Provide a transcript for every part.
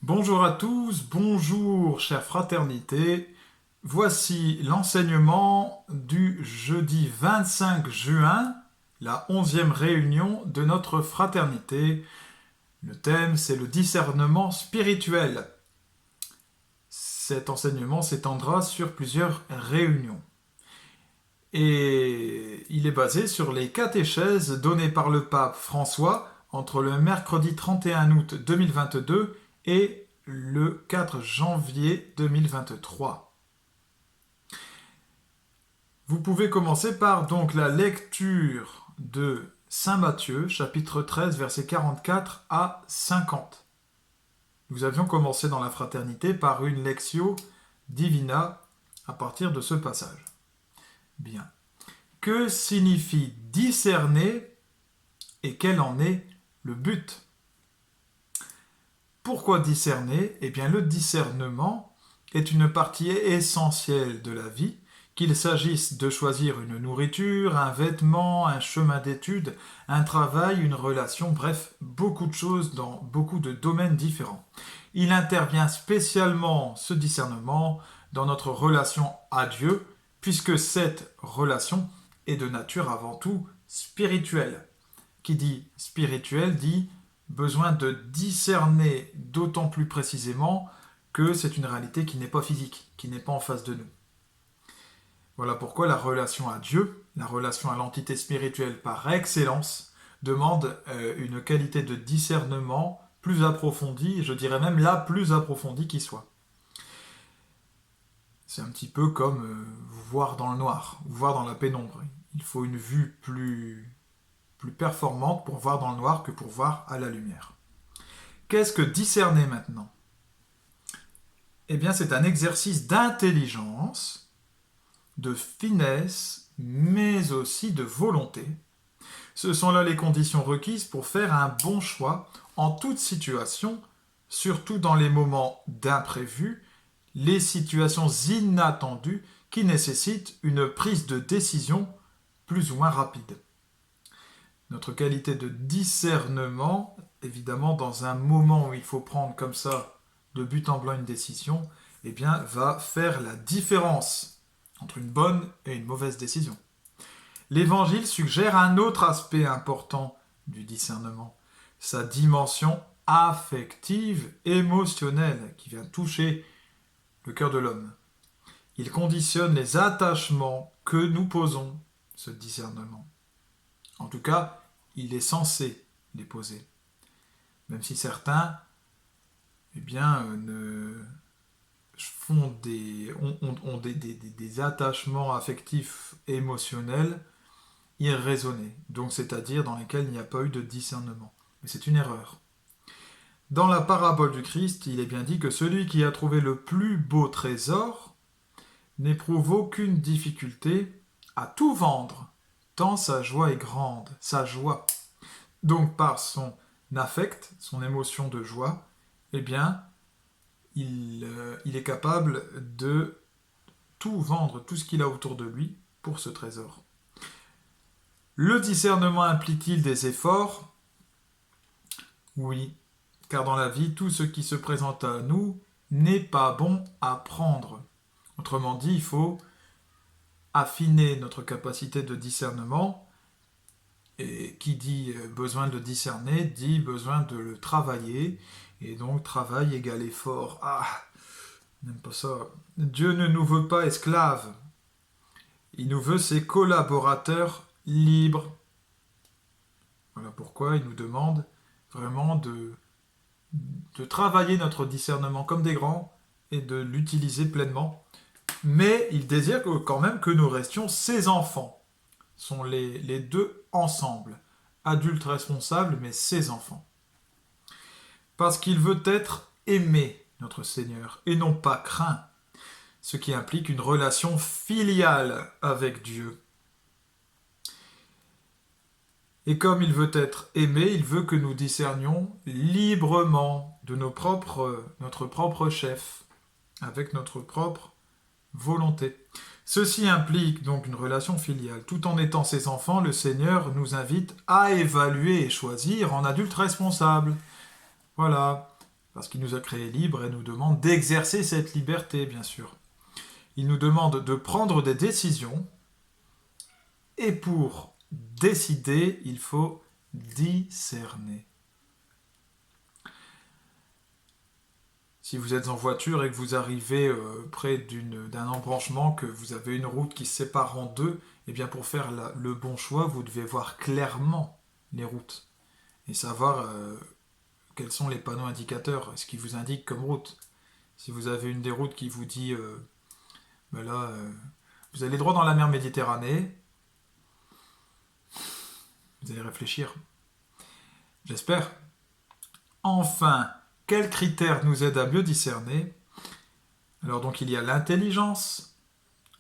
Bonjour à tous, bonjour chère fraternité. Voici l'enseignement du jeudi 25 juin, la 11e réunion de notre fraternité. Le thème, c'est le discernement spirituel. Cet enseignement s'étendra sur plusieurs réunions. Et il est basé sur les catéchèses données par le pape François entre le mercredi 31 août 2022 et le 4 janvier 2023. Vous pouvez commencer par donc la lecture de Saint Matthieu, chapitre 13, versets 44 à 50. Nous avions commencé dans la fraternité par une lectio divina à partir de ce passage. Bien. Que signifie discerner et quel en est le but? Pourquoi discerner? Eh bien, le discernement est une partie essentielle de la vie, qu'il s'agisse de choisir une nourriture, un vêtement, un chemin d'études, un travail, une relation, bref, beaucoup de choses dans beaucoup de domaines différents. Il intervient spécialement, ce discernement, dans notre relation à Dieu, puisque cette relation est de nature avant tout spirituelle. Qui dit spirituel dit besoin de discerner d'autant plus précisément que c'est une réalité qui n'est pas physique, qui n'est pas en face de nous. Voilà pourquoi la relation à Dieu, la relation à l'entité spirituelle par excellence, demande une qualité de discernement plus approfondie, je dirais même la plus approfondie qui soit. C'est un petit peu comme voir dans le noir, voir dans la pénombre. Il faut une vue plus performante pour voir dans le noir que pour voir à la lumière. Qu'est-ce que discerner maintenant? Eh bien, c'est un exercice d'intelligence, de finesse, mais aussi de volonté. Ce sont là les conditions requises pour faire un bon choix en toute situation, surtout dans les moments d'imprévu, les situations inattendues qui nécessitent une prise de décision plus ou moins rapide. Notre qualité de discernement, évidemment, dans un moment où il faut prendre comme ça, de but en blanc, une décision, eh bien, va faire la différence entre une bonne et une mauvaise décision. L'Évangile suggère un autre aspect important du discernement, sa dimension affective, émotionnelle, qui vient toucher le cœur de l'homme. Il conditionne les attachements que nous posons, ce discernement. En tout cas, il est censé les poser. Même si certains ont des attachements affectifs et émotionnels irraisonnés, donc c'est-à-dire dans lesquels il n'y a pas eu de discernement. Mais c'est une erreur. Dans la parabole du Christ, il est bien dit que celui qui a trouvé le plus beau trésor n'éprouve aucune difficulté à tout vendre, tant sa joie est grande, sa joie. Donc par son affect, son émotion de joie, eh bien, il est capable de tout vendre, tout ce qu'il a autour de lui, pour ce trésor. Le discernement implique-t-il des efforts? Oui, car dans la vie, tout ce qui se présente à nous n'est pas bon à prendre. Autrement dit, il faut affiner notre capacité de discernement. Et qui dit besoin de discerner, dit besoin de le travailler. Et donc, travail égale effort. Ah, n'aime pas ça. Dieu ne nous veut pas esclaves. Il nous veut ses collaborateurs libres. Voilà pourquoi il nous demande vraiment de travailler notre discernement comme des grands et de l'utiliser pleinement. Mais il désire quand même que nous restions ses enfants. Sont les deux ensemble, adultes responsables, mais ses enfants. Parce qu'il veut être aimé, notre Seigneur, et non pas craint, ce qui implique une relation filiale avec Dieu. Et comme il veut être aimé, il veut que nous discernions librement de notre propre chef, avec notre propre volonté. Ceci implique donc une relation filiale. Tout en étant ses enfants, le Seigneur nous invite à évaluer et choisir en adultes responsables. Voilà, parce qu'il nous a créés libres et nous demande d'exercer cette liberté, bien sûr. Il nous demande de prendre des décisions, et pour décider, il faut discerner. Si vous êtes en voiture et que vous arrivez près d'un embranchement, que vous avez une route qui se sépare en deux, eh bien pour faire le bon choix, vous devez voir clairement les routes et savoir quels sont les panneaux indicateurs, ce qui vous indique comme route. Si vous avez une des routes qui vous dit ben là, vous allez droit dans la mer Méditerranée, vous allez réfléchir. J'espère. Enfin, quels critères nous aident à mieux discerner? Alors donc il y a l'intelligence,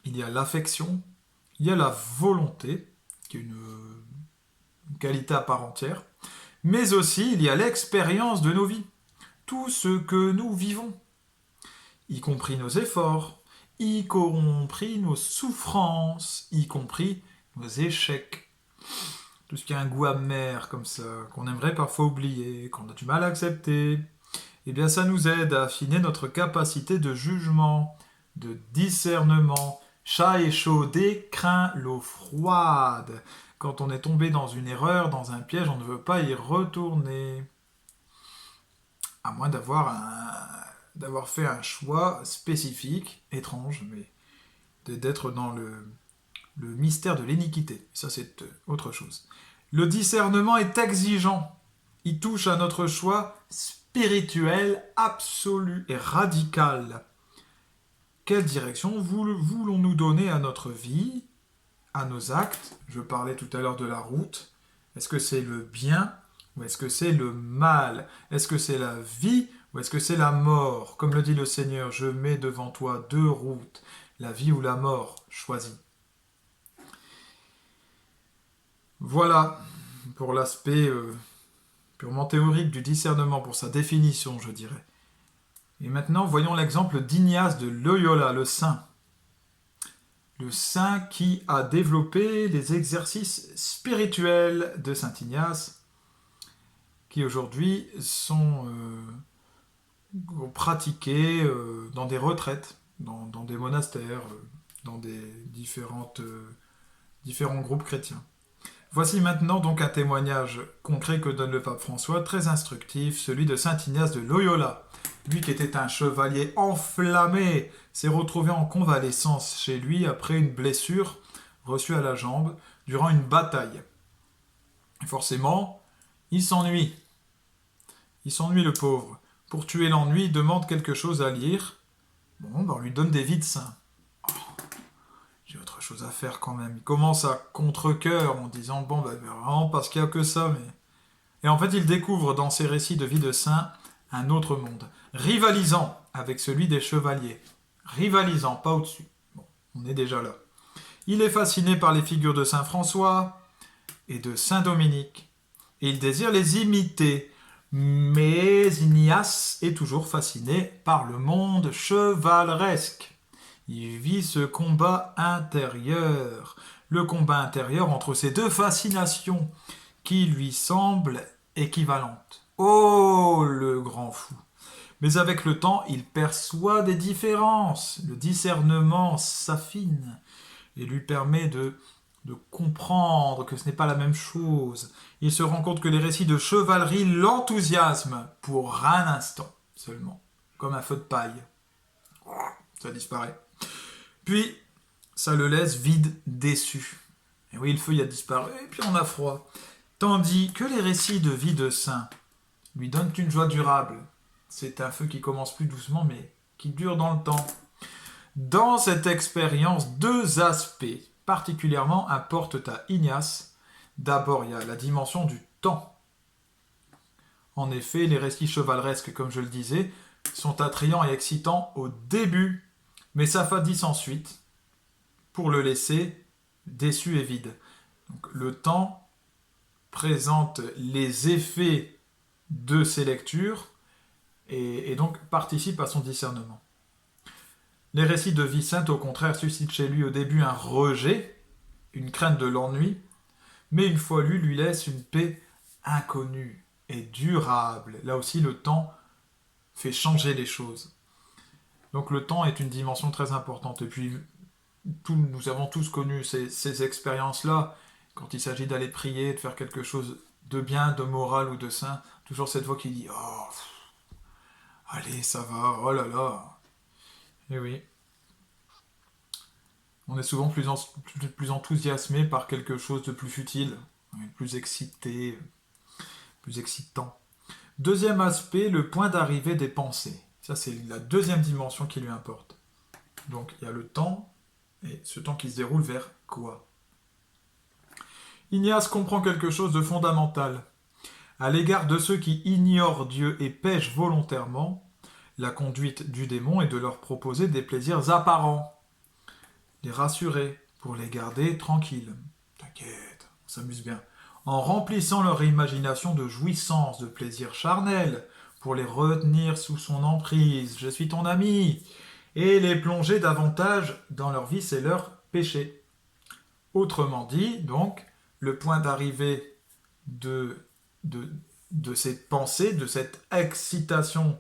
il y a l'affection, il y a la volonté, qui est une qualité à part entière, mais aussi il y a l'expérience de nos vies, tout ce que nous vivons, y compris nos efforts, y compris nos souffrances, y compris nos échecs. Tout ce qui a un goût amer comme ça, qu'on aimerait parfois oublier, qu'on a du mal à accepter, eh bien ça nous aide à affiner notre capacité de jugement, de discernement. Chat échaudé craint l'eau froide. Quand on est tombé dans une erreur, dans un piège, on ne veut pas y retourner. À moins d'avoir fait un choix spécifique, étrange, mais d'être dans le mystère de l'iniquité. Ça, c'est autre chose. Le discernement est exigeant. Il touche à notre choix spirituel, absolu et radical. Quelle direction voulons-nous donner à notre vie, à nos actes? Je parlais tout à l'heure de la route. Est-ce que c'est le bien ou est-ce que c'est le mal? Est-ce que c'est la vie ou est-ce que c'est la mort? Comme le dit le Seigneur, je mets devant toi deux routes, la vie ou la mort, choisis. Voilà pour l'aspect purement théorique du discernement, pour sa définition, je dirais. Et maintenant, voyons l'exemple d'Ignace de Loyola, le saint. Le saint qui a développé les exercices spirituels de saint Ignace, qui aujourd'hui sont pratiqués dans des retraites, dans des monastères, dans des différents groupes chrétiens. Voici maintenant donc un témoignage concret que donne le pape François, très instructif, celui de saint Ignace de Loyola. Lui qui était un chevalier enflammé, s'est retrouvé en convalescence chez lui après une blessure reçue à la jambe durant une bataille. Et forcément, il s'ennuie. Il s'ennuie le pauvre. Pour tuer l'ennui, il demande quelque chose à lire. Bon, ben on lui donne des vies de saints. J'ai autre chose à faire quand même. Il commence à contre-cœur en disant bon, ben vraiment parce qu'il n'y a que ça. Mais... Et en fait, il découvre dans ses récits de vie de saints un autre monde, rivalisant avec celui des chevaliers. Rivalisant, pas au-dessus. Bon, on est déjà là. Il est fasciné par les figures de saint François et de saint Dominique. Et il désire les imiter. Mais Ignace est toujours fasciné par le monde chevaleresque. Il vit ce combat intérieur. Le combat intérieur entre ces deux fascinations qui lui semblent équivalentes. Oh, le grand fou! Mais avec le temps, il perçoit des différences. Le discernement s'affine et lui permet de comprendre que ce n'est pas la même chose. Il se rend compte que les récits de chevalerie l'enthousiasment pour un instant seulement, comme un feu de paille. Ça disparaît. Puis, ça le laisse vide, déçu. Et oui, le feu y a disparu, et puis on a froid. Tandis que les récits de vie de saint lui donnent une joie durable. C'est un feu qui commence plus doucement, mais qui dure dans le temps. Dans cette expérience, deux aspects particulièrement importent à Ignace. D'abord, il y a la dimension du temps. En effet, les récits chevaleresques, comme je le disais, sont attrayants et excitants au début, mais s'affadissent ensuite pour le laisser déçu et vide. Donc, le temps présente les effets de ces lectures et donc participe à son discernement. Les récits de vie sainte, au contraire, suscitent chez lui au début un rejet, une crainte de l'ennui, mais une fois lu, lui laisse une paix inconnue et durable. Là aussi, le temps fait changer les choses. Donc le temps est une dimension très importante. Et puis, nous avons tous connu ces expériences-là, quand il s'agit d'aller prier, de faire quelque chose de bien, de moral ou de sain, toujours cette voix qui dit « Oh, allez, ça va, oh là là ». Et oui, on est souvent plus enthousiasmé par quelque chose de plus futile, plus excité, plus excitant. Deuxième aspect, le point d'arrivée des pensées. Ça, c'est la deuxième dimension qui lui importe. Donc, il y a le temps, et ce temps qui se déroule vers quoi? Ignace comprend quelque chose de fondamental. À l'égard de ceux qui ignorent Dieu et pêchent volontairement, la conduite du démon est de leur proposer des plaisirs apparents, les rassurer pour les garder tranquilles. T'inquiète, on s'amuse bien. En remplissant leur imagination de jouissances, de plaisirs charnels, pour les retenir sous son emprise. Je suis ton ami, et les plonger davantage dans leur vice et leurs péchés. Autrement dit, donc, le point d'arrivée de ces pensées, de cette excitation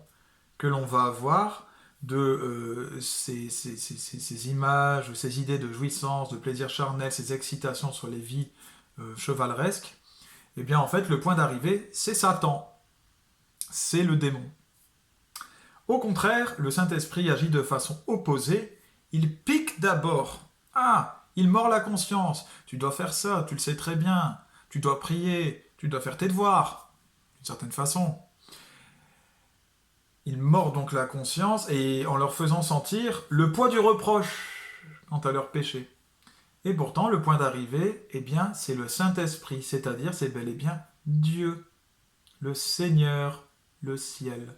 que l'on va avoir, de ces images, ces idées de jouissance, de plaisir charnel, ces excitations sur les vies chevaleresques, eh bien en fait le point d'arrivée c'est Satan, c'est le démon. Au contraire, le Saint-Esprit agit de façon opposée, il pique d'abord. Ah, il mord la conscience, tu dois faire ça, tu le sais très bien, tu dois prier, tu dois faire tes devoirs, d'une certaine façon. Il mord donc la conscience et en leur faisant sentir le poids du reproche quant à leur péché. Et pourtant, le point d'arrivée, eh bien, c'est le Saint-Esprit, c'est-à-dire c'est bel et bien Dieu, le Seigneur, le ciel.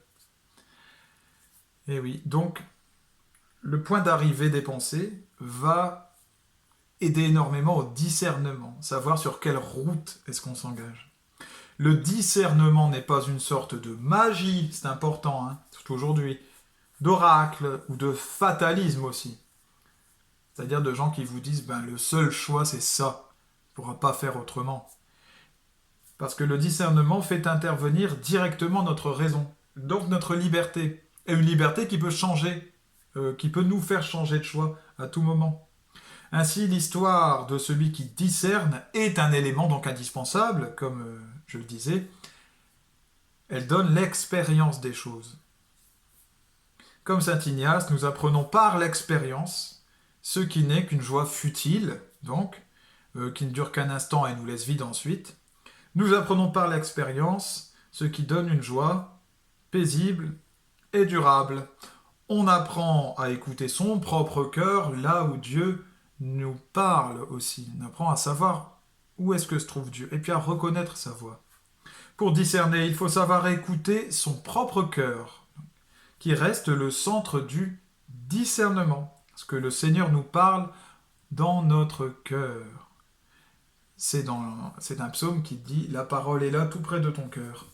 Et oui, donc, le point d'arrivée des pensées va aider énormément au discernement, savoir sur quelle route est-ce qu'on s'engage. Le discernement n'est pas une sorte de magie, c'est important, surtout aujourd'hui, d'oracle ou de fatalisme aussi. C'est-à-dire de gens qui vous disent le seul choix c'est ça, on ne pourra pas faire autrement. Parce que le discernement fait intervenir directement notre raison, donc notre liberté. Et une liberté qui peut changer, qui peut nous faire changer de choix à tout moment. Ainsi, l'histoire de celui qui discerne est un élément donc indispensable, comme je le disais. Elle donne l'expérience des choses. Comme saint Ignace, nous apprenons par l'expérience ce qui n'est qu'une joie futile, donc, qui ne dure qu'un instant et nous laisse vide ensuite. Nous apprenons par l'expérience ce qui donne une joie paisible et durable. On apprend à écouter son propre cœur là où Dieu nous parle aussi. On apprend à savoir où est-ce que se trouve Dieu et puis à reconnaître sa voix. Pour discerner, il faut savoir écouter son propre cœur, qui reste le centre du discernement. Parce que le Seigneur nous parle dans notre cœur. C'est un psaume qui dit « La parole est là, tout près de ton cœur ».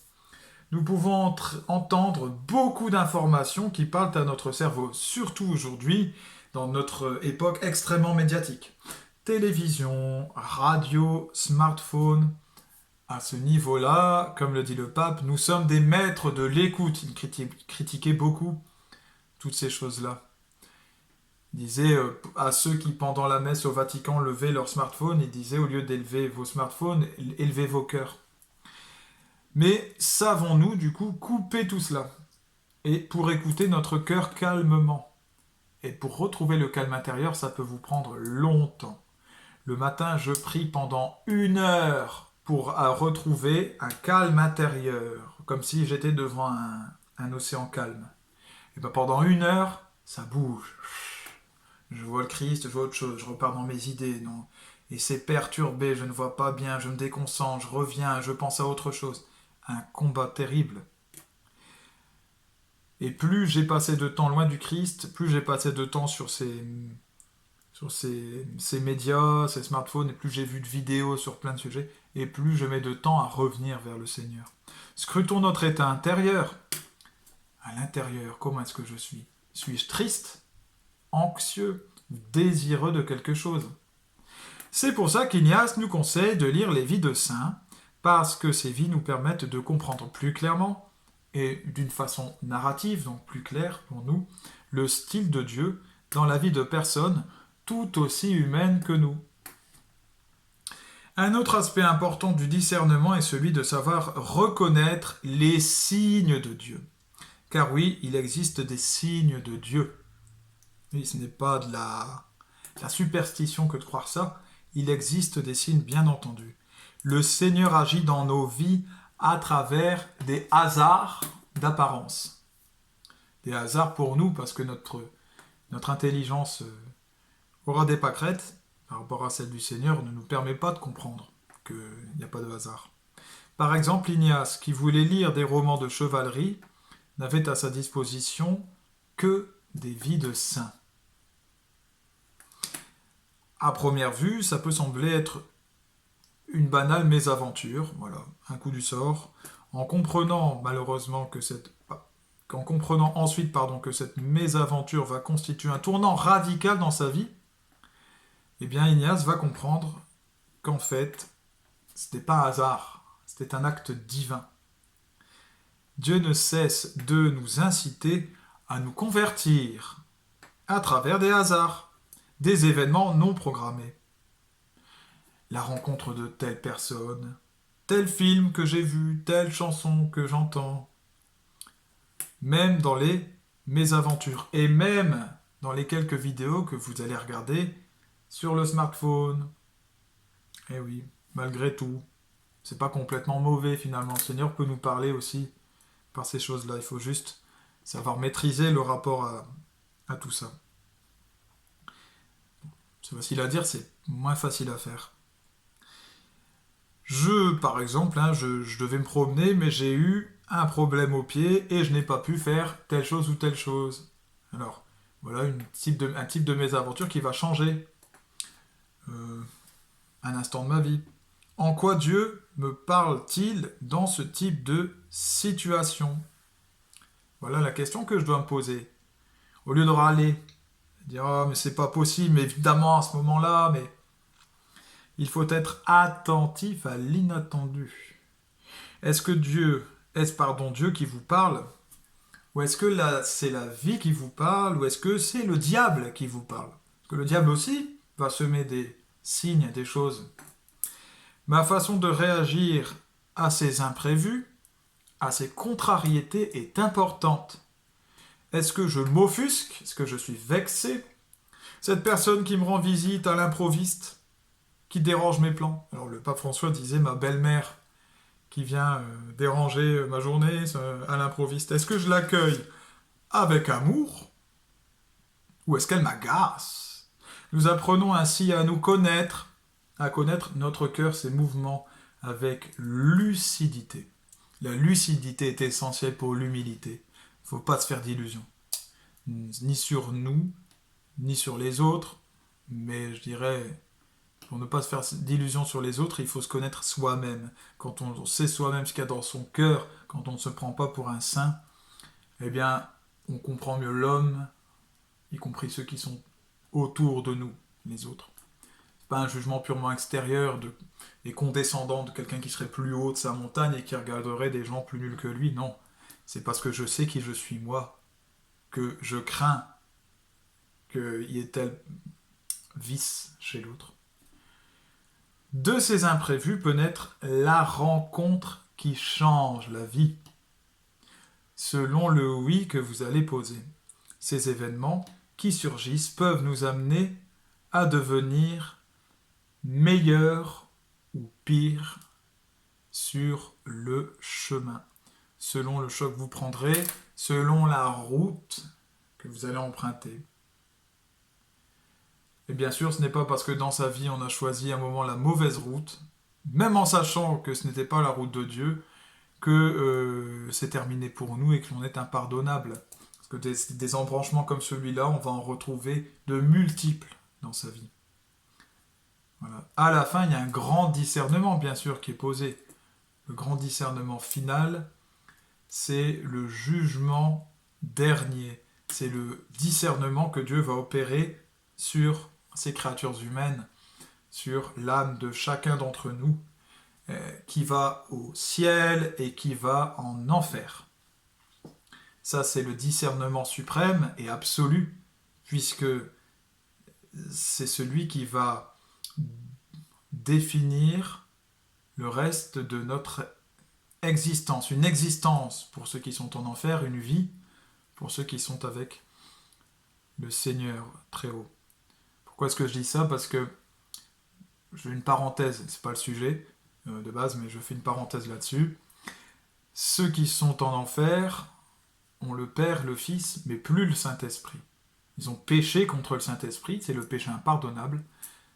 Nous pouvons entendre beaucoup d'informations qui parlent à notre cerveau, surtout aujourd'hui, dans notre époque extrêmement médiatique. Télévision, radio, smartphone. À ce niveau-là, comme le dit le pape, nous sommes des maîtres de l'écoute. Il critiquait beaucoup toutes ces choses-là. Il disait à ceux qui, pendant la messe au Vatican, levaient leur smartphone, il disait au lieu d'élever vos smartphones, élevez vos cœurs. Mais savons-nous, du coup, couper tout cela? Et pour écouter notre cœur calmement. Et pour retrouver le calme intérieur, ça peut vous prendre longtemps. Le matin, je prie pendant 1 heure pour retrouver un calme intérieur, comme si j'étais devant un océan calme. Et bien pendant 1 heure, ça bouge. Je vois le Christ, je vois autre chose, je repars dans mes idées, non. Et c'est perturbé, je ne vois pas bien, je me déconcentre, je reviens, je pense à autre chose. Un combat terrible. Et plus j'ai passé de temps loin du Christ, plus j'ai passé de temps sur ces médias, ces smartphones, et plus j'ai vu de vidéos sur plein de sujets, et plus je mets de temps à revenir vers le Seigneur. Scrutons notre état intérieur. À l'intérieur, comment est-ce que je suis? Suis-je triste, anxieux, désireux de quelque chose? C'est pour ça qu'Ignace nous conseille de lire les vies de saints, parce que ces vies nous permettent de comprendre plus clairement et d'une façon narrative, donc plus claire pour nous, le style de Dieu dans la vie de personnes tout aussi humaines que nous. Un autre aspect important du discernement est celui de savoir reconnaître les signes de Dieu. Car oui, il existe des signes de Dieu. Oui, ce n'est pas de la superstition que de croire ça. Il existe des signes, bien entendu. Le Seigneur agit dans nos vies à travers des hasards d'apparence. Des hasards pour nous, parce que notre intelligence aura des pâquerettes par rapport à celle du Seigneur, ne nous permet pas de comprendre qu'il n'y a pas de hasard. Par exemple, Ignace, qui voulait lire des romans de chevalerie, n'avait à sa disposition que des vies de saints. À première vue, ça peut sembler être une banale mésaventure, voilà, un coup du sort, en comprenant malheureusement en comprenant ensuite que cette mésaventure va constituer un tournant radical dans sa vie, eh bien Ignace va comprendre qu'en fait, ce n'était pas un hasard, c'était un acte divin. Dieu ne cesse de nous inciter à nous convertir à travers des hasards, des événements non programmés. La rencontre de telle personne, tel film que j'ai vu, telle chanson que j'entends, même dans les mésaventures et même dans les quelques vidéos que vous allez regarder sur le smartphone. Eh oui, malgré tout, c'est pas complètement mauvais finalement. Le Seigneur peut nous parler aussi par ces choses-là. Il faut juste savoir maîtriser le rapport à tout ça. C'est facile à dire, c'est moins facile à faire. Par exemple, je devais me promener, mais j'ai eu un problème au pied et je n'ai pas pu faire telle chose ou telle chose. Alors, voilà un type de mésaventure qui va changer un instant de ma vie. En quoi Dieu me parle-t-il dans ce type de situation? Voilà la question que je dois me poser. Au lieu de râler, dire ah mais c'est pas possible, mais évidemment à ce moment-là, mais il faut être attentif à l'inattendu. Est-ce Dieu qui vous parle? Ou est-ce que c'est la vie qui vous parle? Ou est-ce que c'est le diable qui vous parle? Parce que le diable aussi va semer des signes, des choses. Ma façon de réagir à ces imprévus, à ces contrariétés est importante. Est-ce que je m'offusque? Est-ce que je suis vexé? Cette personne qui me rend visite à l'improviste, qui dérange mes plans. Alors le pape François disait ma belle-mère qui vient déranger ma journée à l'improviste. Est-ce que je l'accueille avec amour ou est-ce qu'elle m'agace? Nous apprenons ainsi à nous connaître, à connaître notre cœur, ses mouvements avec lucidité. La lucidité est essentielle pour l'humilité. Il ne faut pas se faire d'illusions. Ni sur nous, ni sur les autres, mais je dirais, pour ne pas se faire d'illusions sur les autres, il faut se connaître soi-même. Quand on sait soi-même ce qu'il y a dans son cœur, quand on ne se prend pas pour un saint, eh bien, on comprend mieux l'homme, y compris ceux qui sont autour de nous, les autres. C'est pas un jugement purement extérieur et condescendant de quelqu'un qui serait plus haut de sa montagne et qui regarderait des gens plus nuls que lui, non. C'est parce que je sais qui je suis moi, que je crains qu'il y ait tel vice chez l'autre. De ces imprévus peut naître la rencontre qui change la vie, selon le oui que vous allez poser. Ces événements qui surgissent peuvent nous amener à devenir meilleurs ou pires sur le chemin, selon le choix que vous prendrez, selon la route que vous allez emprunter. Et bien sûr, ce n'est pas parce que dans sa vie on a choisi à un moment la mauvaise route, même en sachant que ce n'était pas la route de Dieu, que c'est terminé pour nous et que l'on est impardonnable. Parce que des embranchements comme celui-là, on va en retrouver de multiples dans sa vie. Voilà. À la fin, il y a un grand discernement, bien sûr, qui est posé. Le grand discernement final, c'est le jugement dernier. C'est le discernement que Dieu va opérer sur ces créatures humaines, sur l'âme de chacun d'entre nous, qui va au ciel et qui va en enfer. Ça, c'est le discernement suprême et absolu, puisque c'est celui qui va définir le reste de notre existence. Une existence pour ceux qui sont en enfer, une vie pour ceux qui sont avec le Seigneur très haut. Pourquoi est-ce que je dis ça? Parce que je fais une parenthèse, c'est pas le sujet de base, mais je fais une parenthèse là-dessus. Ceux qui sont en enfer ont le Père, le Fils, mais plus le Saint-Esprit. Ils ont péché contre le Saint-Esprit, c'est le péché impardonnable,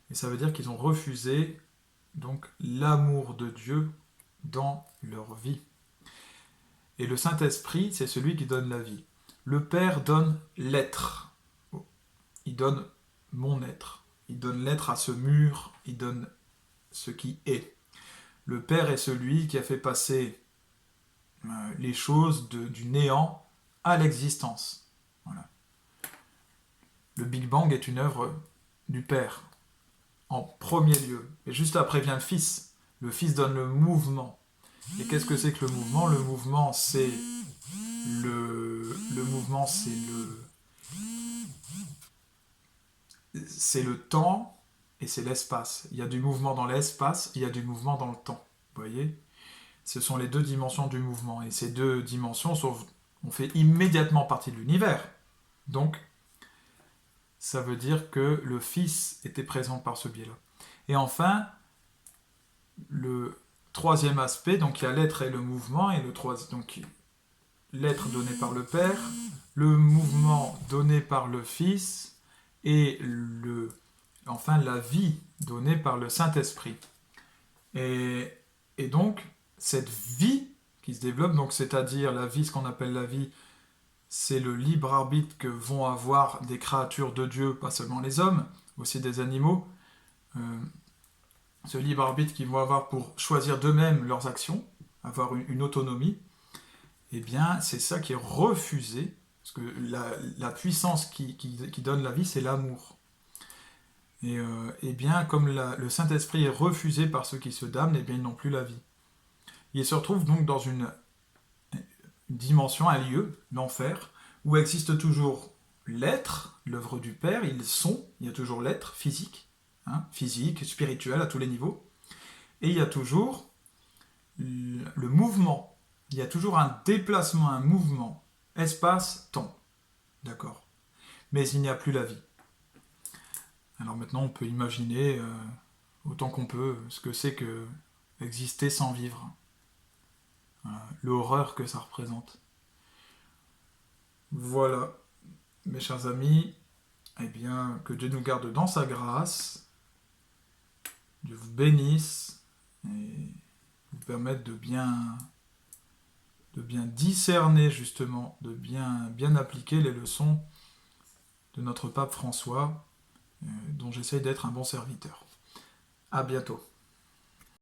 et ça veut dire qu'ils ont refusé donc l'amour de Dieu dans leur vie. Et le Saint-Esprit, c'est celui qui donne la vie. Le Père donne l'être. Il donne mon être. Il donne l'être à ce mur. Il donne ce qui est. Le Père est celui qui a fait passer les choses du néant à l'existence. Voilà. Le Big Bang est une œuvre du Père, en premier lieu. Et juste après vient le Fils. Le Fils donne le mouvement. Et qu'est-ce que c'est que le mouvement? Le mouvement, c'est c'est le temps et c'est l'espace. Il y a du mouvement dans l'espace, il y a du mouvement dans le temps. Vous voyez? Ce sont les deux dimensions du mouvement. Et ces deux dimensions ont fait immédiatement partie de l'univers. Donc, ça veut dire que le Fils était présent par ce biais-là. Et enfin, le troisième aspect, donc il y a l'être et le mouvement, et donc l'être donné par le Père, le mouvement donné par le Fils, et enfin la vie donnée par le Saint-Esprit. Et donc, cette vie qui se développe, donc c'est-à-dire la vie, ce qu'on appelle la vie, c'est le libre arbitre que vont avoir des créatures de Dieu, pas seulement les hommes, aussi des animaux. Ce libre arbitre qu'ils vont avoir pour choisir d'eux-mêmes leurs actions, avoir une autonomie, eh bien c'est ça qui est refusé, parce que la puissance qui donne la vie, c'est l'amour. Et bien comme le Saint-Esprit est refusé par ceux qui se damnent, eh bien ils n'ont plus la vie. Ils se retrouvent donc dans une dimension, un lieu, l'enfer, où existe toujours l'être, l'œuvre du Père, il y a toujours l'être physique, physique, spirituel, à tous les niveaux, et il y a toujours le mouvement, il y a toujours un déplacement, un mouvement, espace, temps, d'accord? Mais il n'y a plus la vie. Alors maintenant on peut imaginer, autant qu'on peut, ce que c'est que exister sans vivre, l'horreur que ça représente. Voilà, mes chers amis, eh bien, que Dieu nous garde dans sa grâce, Dieu vous bénisse et vous permette de bien discerner justement, de bien appliquer les leçons de notre pape François, dont j'essaye d'être un bon serviteur. À bientôt.